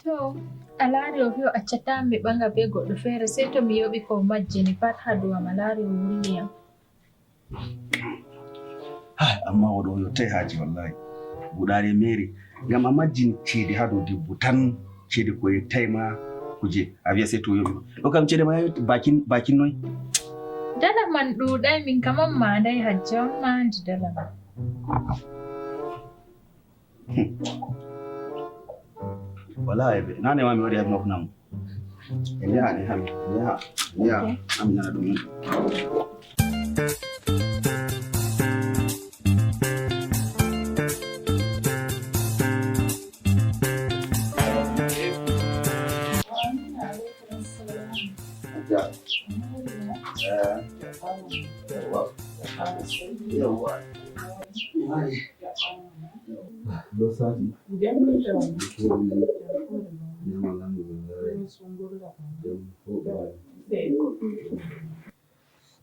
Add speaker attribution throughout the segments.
Speaker 1: To a laari o wi o accata mi ɓanga be goɗɗo feere sey to mi yoɓi ko majjini pat ha dow am a laari o wulniyam.
Speaker 2: Amma oɗo yottai haaji wallahi buɗaare mere ngam a majjini ceede ha dow debbo tan ceede ko yettai ma kuje a wiya sey to yoɓi ɗo kam ceede ma bakin noy
Speaker 1: Dala man ɗuuɗai min kaman maandai Hajja on maandi dala man.
Speaker 2: wala ebe nane ma mi waɗi heɓno kunam mi yaha ni hami mi yaha am nana ɗum on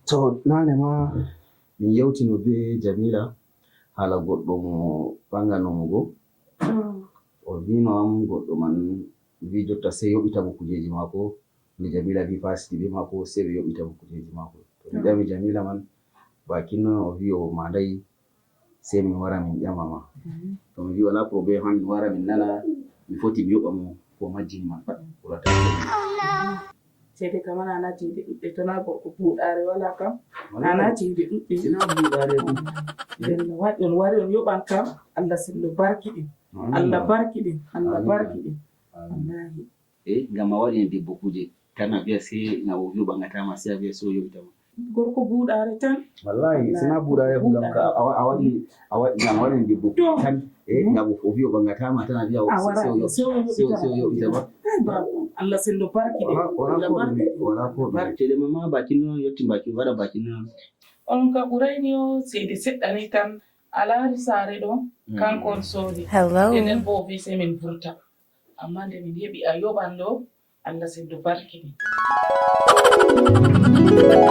Speaker 2: To nane ma min yewtino be Jamila hala goɗɗo mo ɓanganomo o wino am goɗɗo man wi jotta sey yoɓita mo kujeji mako nde Jamila wi fasiti be mako sey ɓe yoɓita mo kujeji mako to mi ƴami Jamila man bakin noy o wi o mandai sey min wara min ƴamama to mi wi wala probléme ha min wara min nana mi foti mi yoɓa mo ko majjini man pat ɓurata
Speaker 3: ceede kam ana ceede ɗuɗɗe to na gorko buuɗaare wala kam ana ceede ɗuɗɗe
Speaker 2: sina buɗaare
Speaker 3: nden no waɗi on wari on yoɓan kam Allah sillo barkiɗin Allah barkiɗin Allah barkiɗin wallahi
Speaker 2: ngam a waɗi en debbo kuje tan a wiya sey na o wi o ɓangatama sey a wiya sey o yoɓitama
Speaker 3: gorko buuɗaare tan
Speaker 2: wallahi sina buuɗaare fu ngam ka a waɗi ngam a waɗi en debbo tan ngam o wi o ɓangatama tan a wiya sey o yoɓitama
Speaker 3: Allah sillo barkiɗin
Speaker 2: wala ko ceede ma bakin no yetti bakin waɗa bakin no
Speaker 3: on ka ɓurayni o ceede seɗɗa ni tan a laari saare ɗo kanko on soodi enen bo o wi sey min vurta amma nde min heɓi a yoɓan ɗo Allah sillo barkiɗin o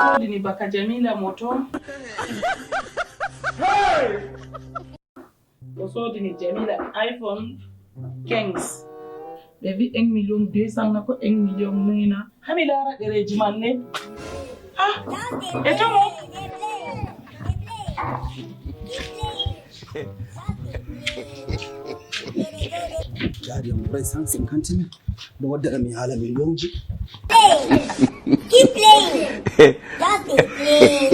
Speaker 3: soodini baka Jamila moto o soodini Jamila iPhone 15 ɓe wi 1 million 200 na ko 1 million 9 na hami laara ɗereji man ne e tomo
Speaker 2: jari am ɓuray 150 mille ɗo waddana mi haala millionji
Speaker 4: Keep playing. Just keep playing.